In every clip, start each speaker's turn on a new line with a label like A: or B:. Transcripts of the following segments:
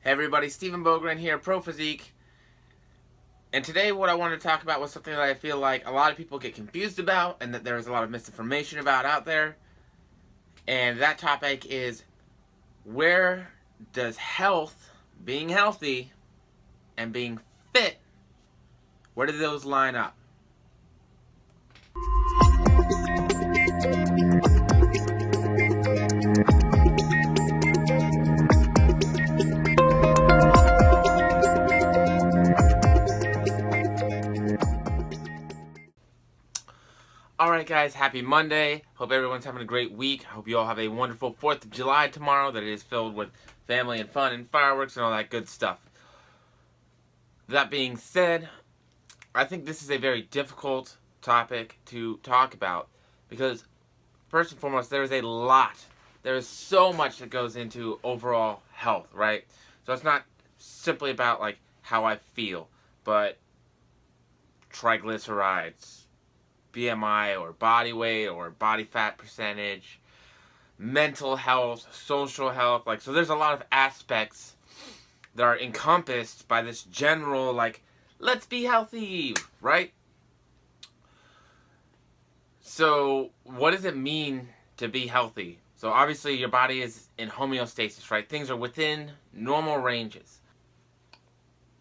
A: Hey everybody, Stephen Bogren here, Pro Physique. And today what I wanted to talk about was something that I feel like a lot of people get confused about and that there's a lot of misinformation about out there. And that topic is, where does health, being healthy, and being fit, where do those line up? Alright guys, happy Monday. Hope everyone's having a great week. I hope you all have a wonderful 4th of July tomorrow that is filled with family and fun and fireworks and all that good stuff. That being said, I think this is a very difficult topic to talk about because, first and foremost, there is so much that goes into overall health, right? So it's not simply about like how I feel, but triglycerides, BMI or body weight or body fat percentage, mental health, social health. So there's a lot of aspects that are encompassed by this general, let's be healthy, right? So what does it mean to be healthy? So obviously your body is in homeostasis, right? Things are within normal ranges.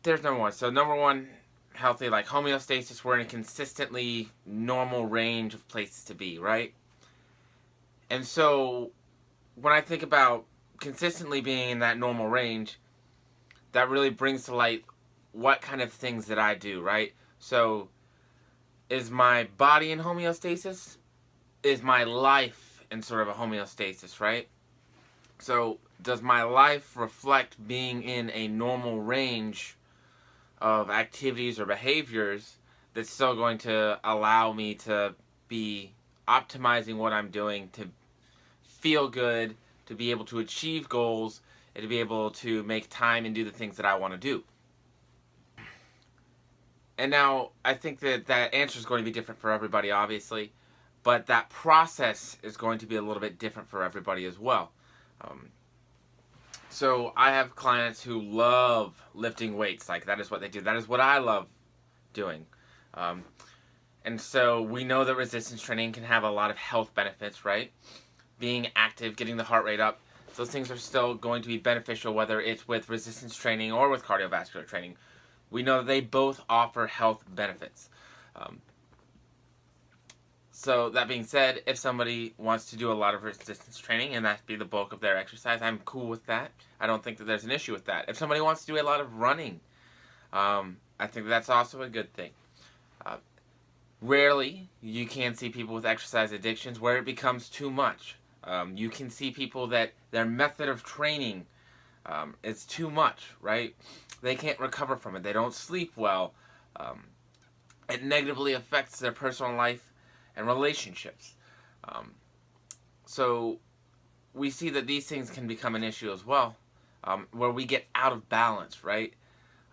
A: There's number one. So number one, healthy, like homeostasis, we're in a consistently normal range of places to be, right? And so when I think about consistently being in that normal range, that really brings to light what kind of things that I do, right? So is my body in homeostasis? Is my life in sort of a homeostasis, right? So does my life reflect being in a normal range of activities or behaviors that's still going to allow me to be optimizing what I'm doing, to feel good, to be able to achieve goals, and to be able to make time and do the things that I want to do? And now, I think that that answer is going to be different for everybody, obviously, but that process is going to be a little bit different for everybody as well. So I have clients who love lifting weights. Like, that is what they do. That is what I love doing. And so we know that resistance training can have a lot of health benefits, right? Being active, getting the heart rate up. Those things are still going to be beneficial, whether it's with resistance training or with cardiovascular training. We know that they both offer health benefits. So that being said, if somebody wants to do a lot of resistance training and that be the bulk of their exercise, I'm cool with that. I don't think that there's an issue with that. If somebody wants to do a lot of running, I think that's also a good thing. Rarely you can see people with exercise addictions where it becomes too much. You can see people that their method of training is too much, right? They can't recover from it. They don't sleep well. It negatively affects their personal life and relationships. So we see that these things can become an issue as well, where we get out of balance, right?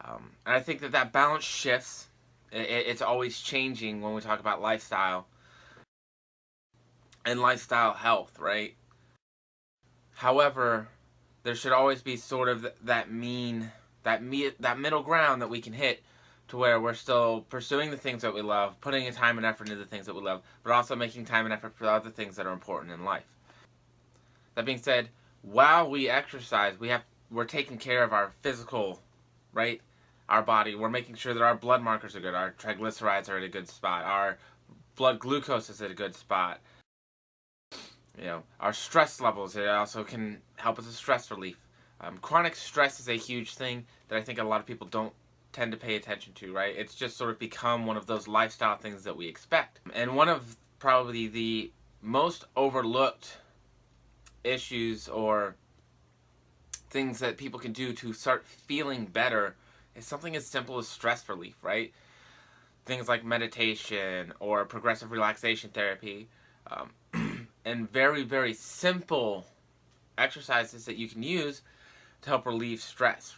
A: And I think that that balance shifts. It's always changing when we talk about lifestyle and lifestyle health, right? However, there should always be sort of that middle ground that we can hit, to where we're still pursuing the things that we love, putting in time and effort into the things that we love, but also making time and effort for other things that are important in life. That being said, while we exercise, we're taking care of our physical, right? Our body. We're making sure that our blood markers are good, our triglycerides are at a good spot, our blood glucose is at a good spot. Our stress levels, it also can help us with stress relief. Chronic stress is a huge thing that I think a lot of people don't tend to pay attention to, right? It's just sort of become one of those lifestyle things that we expect. And one of probably the most overlooked issues or things that people can do to start feeling better is something as simple as stress relief, right? Things like meditation or progressive relaxation therapy, and very, very simple exercises that you can use to help relieve stress.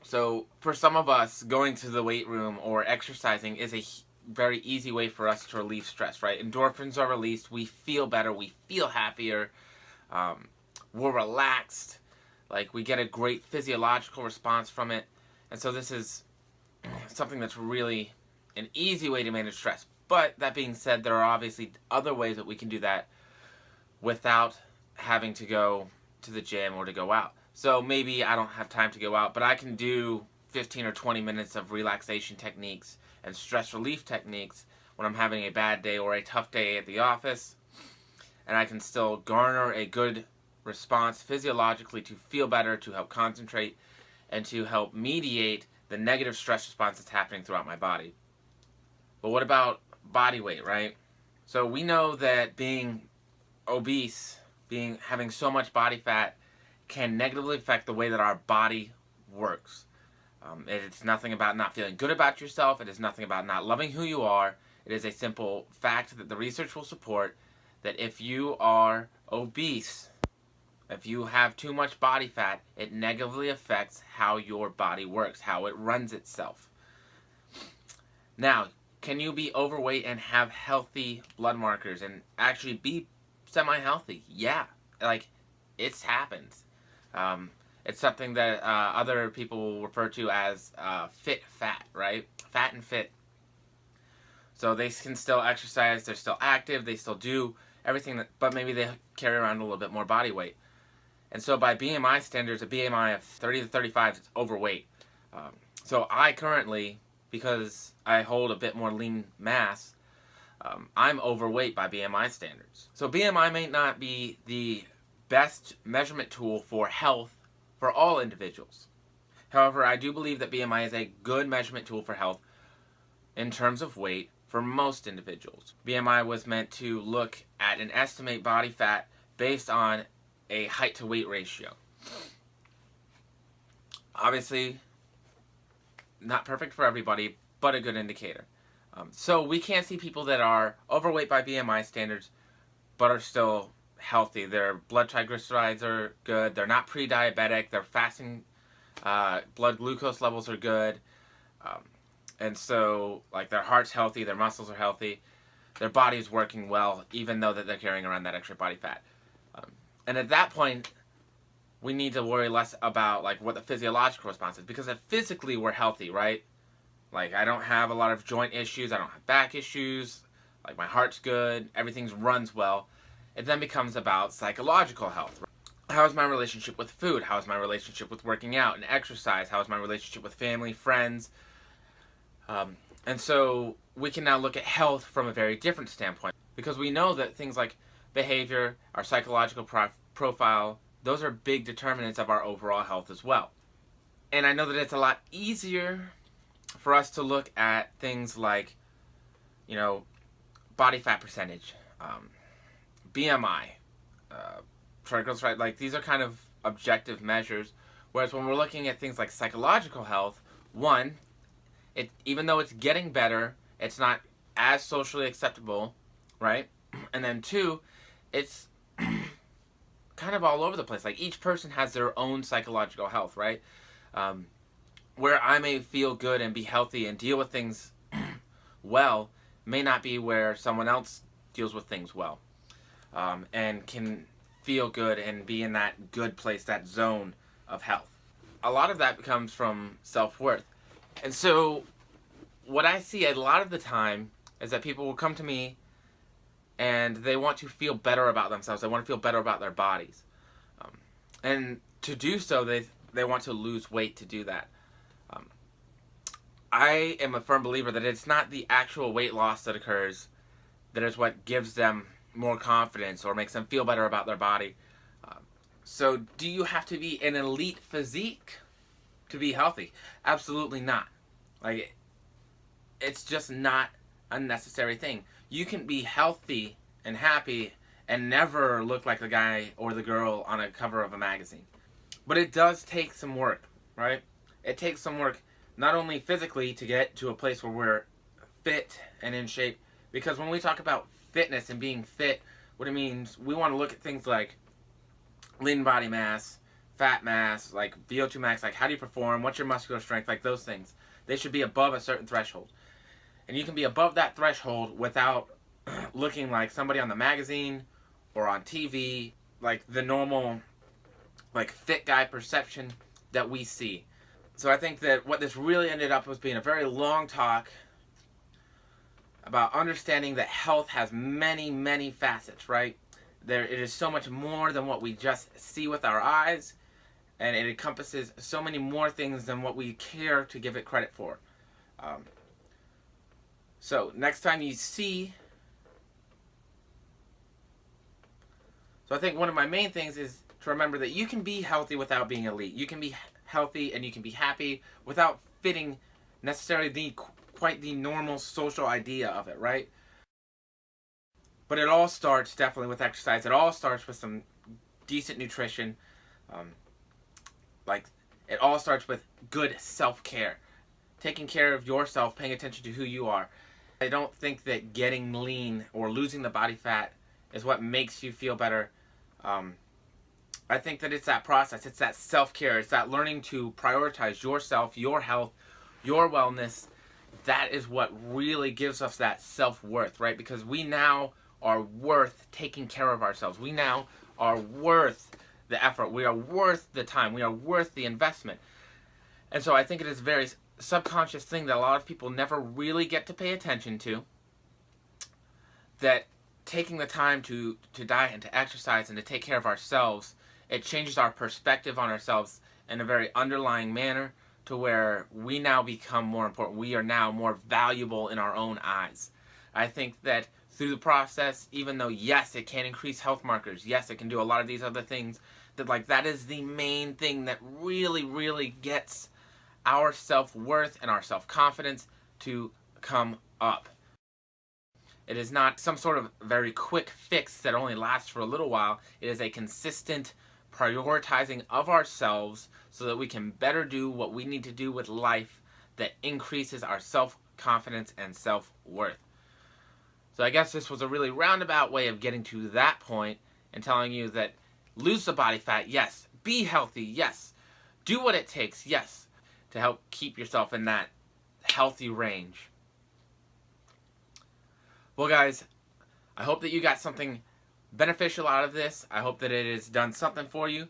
A: So for some of us, going to the weight room or exercising is a very easy way for us to relieve stress, right? Endorphins are released, we feel better, we feel happier, we're relaxed. Like, we get a great physiological response from it. And so this is something that's really an easy way to manage stress. But that being said, there are obviously other ways that we can do that without having to go to the gym or to go out. So maybe I don't have time to go out, but I can do 15 or 20 minutes of relaxation techniques and stress relief techniques when I'm having a bad day or a tough day at the office. And I can still garner a good response physiologically to feel better, to help concentrate, and to help mediate the negative stress response that's happening throughout my body. But what about body weight, right? So we know that being obese, having so much body fat, can negatively affect the way that our body works. It's nothing about not feeling good about yourself. It is nothing about not loving who you are. It is a simple fact that the research will support that if you are obese, if you have too much body fat, it negatively affects how your body works, how it runs itself. Now, can you be overweight and have healthy blood markers and actually be semi-healthy? Yeah, like, it's happened. It's something that other people will refer to as fit fat, right? Fat and fit. So they can still exercise, they're still active, they still do everything, but maybe they carry around a little bit more body weight. And so by BMI standards, a BMI of 30 to 35 is overweight. So I currently, because I hold a bit more lean mass, I'm overweight by BMI standards. So BMI may not be the best measurement tool for health for all individuals. However, I do believe that BMI is a good measurement tool for health in terms of weight for most individuals. BMI was meant to look at and estimate body fat based on a height to weight ratio. Obviously, not perfect for everybody, but a good indicator. So we can see people that are overweight by BMI standards, but are still healthy. Their blood triglycerides are good. They're not pre-diabetic. Their fasting blood glucose levels are good. And so, like, their heart's healthy, their muscles are healthy, their body's working well, even though that they're carrying around that extra body fat. And at that point, we need to worry less about, like, what the physiological response is. Because if physically we're healthy, right? Like, I don't have a lot of joint issues, I don't have back issues, like, my heart's good, everything runs well. It then becomes about psychological health. How is my relationship with food? How is my relationship with working out and exercise? How is my relationship with family, friends? And so we can now look at health from a very different standpoint, because we know that things like behavior, our psychological profile, those are big determinants of our overall health as well. And I know that it's a lot easier for us to look at things like, you know, body fat percentage, BMI, triglyceride, like, these are kind of objective measures. Whereas when we're looking at things like psychological health, one, even though it's getting better, it's not as socially acceptable, right? And then two, it's kind of all over the place. Like, each person has their own psychological health, right? Where I may feel good and be healthy and deal with things well may not be where someone else deals with things well, and can feel good and be in that good place, that zone of health. A lot of that comes from self-worth. And so what I see a lot of the time is that people will come to me and they want to feel better about themselves. They want to feel better about their bodies. And to do so, they want to lose weight to do that. I am a firm believer that it's not the actual weight loss that occurs that is what gives them more confidence or makes them feel better about their body. So do you have to be an elite physique to be healthy? Absolutely not. Like, it's just not a necessary thing. You can be healthy and happy and never look like the guy or the girl on a cover of a magazine. But it does take some work, right? It takes some work not only physically to get to a place where we're fit and in shape, because when we talk about fitness and being fit, what it means, we want to look at things like lean body mass, fat mass, like VO2 max, like how do you perform, what's your muscular strength, like those things. They should be above a certain threshold. And you can be above that threshold without looking like somebody on the magazine or on TV, like the normal like fit guy perception that we see. So I think that what this really ended up was being a very long talk about understanding that health has many, many facets, right? It is so much more than what we just see with our eyes, and it encompasses so many more things than what we care to give it credit for. So next time you see, so I think one of my main things is to remember that you can be healthy without being elite. You can be healthy and you can be happy without fitting necessarily quite the normal social idea of it, right? But it all starts definitely with exercise. It all starts with some decent nutrition. Um, like it all starts with good self-care, taking care of yourself, paying attention to who you are. I don't think that getting lean or losing the body fat is what makes you feel better. I think that it's that process. It's that self-care. It's that learning to prioritize yourself, your health, your wellness. That is what really gives us that self-worth, right? Because we now are worth taking care of ourselves. We now are worth the effort. We are worth the time. We are worth the investment. And so I think it is a very subconscious thing that a lot of people never really get to pay attention to, that taking the time to diet and to exercise and to take care of ourselves, it changes our perspective on ourselves in a very underlying manner to where we now become more important. We are now more valuable in our own eyes. I think that through the process, even though yes, it can increase health markers, yes, it can do a lot of these other things, that is the main thing that really, really gets our self-worth and our self-confidence to come up. It is not some sort of very quick fix that only lasts for a little while. It is a consistent prioritizing of ourselves so that we can better do what we need to do with life that increases our self-confidence and self-worth. So I guess this was a really roundabout way of getting to that point and telling you that lose the body fat, yes. Be healthy, yes. Do what it takes, yes, to help keep yourself in that healthy range. Well, guys, I hope that you got something beneficial out of this. I hope that it has done something for you.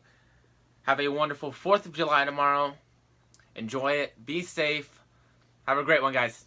A: Have a wonderful 4th of July tomorrow. Enjoy it. Be safe. Have a great one, guys.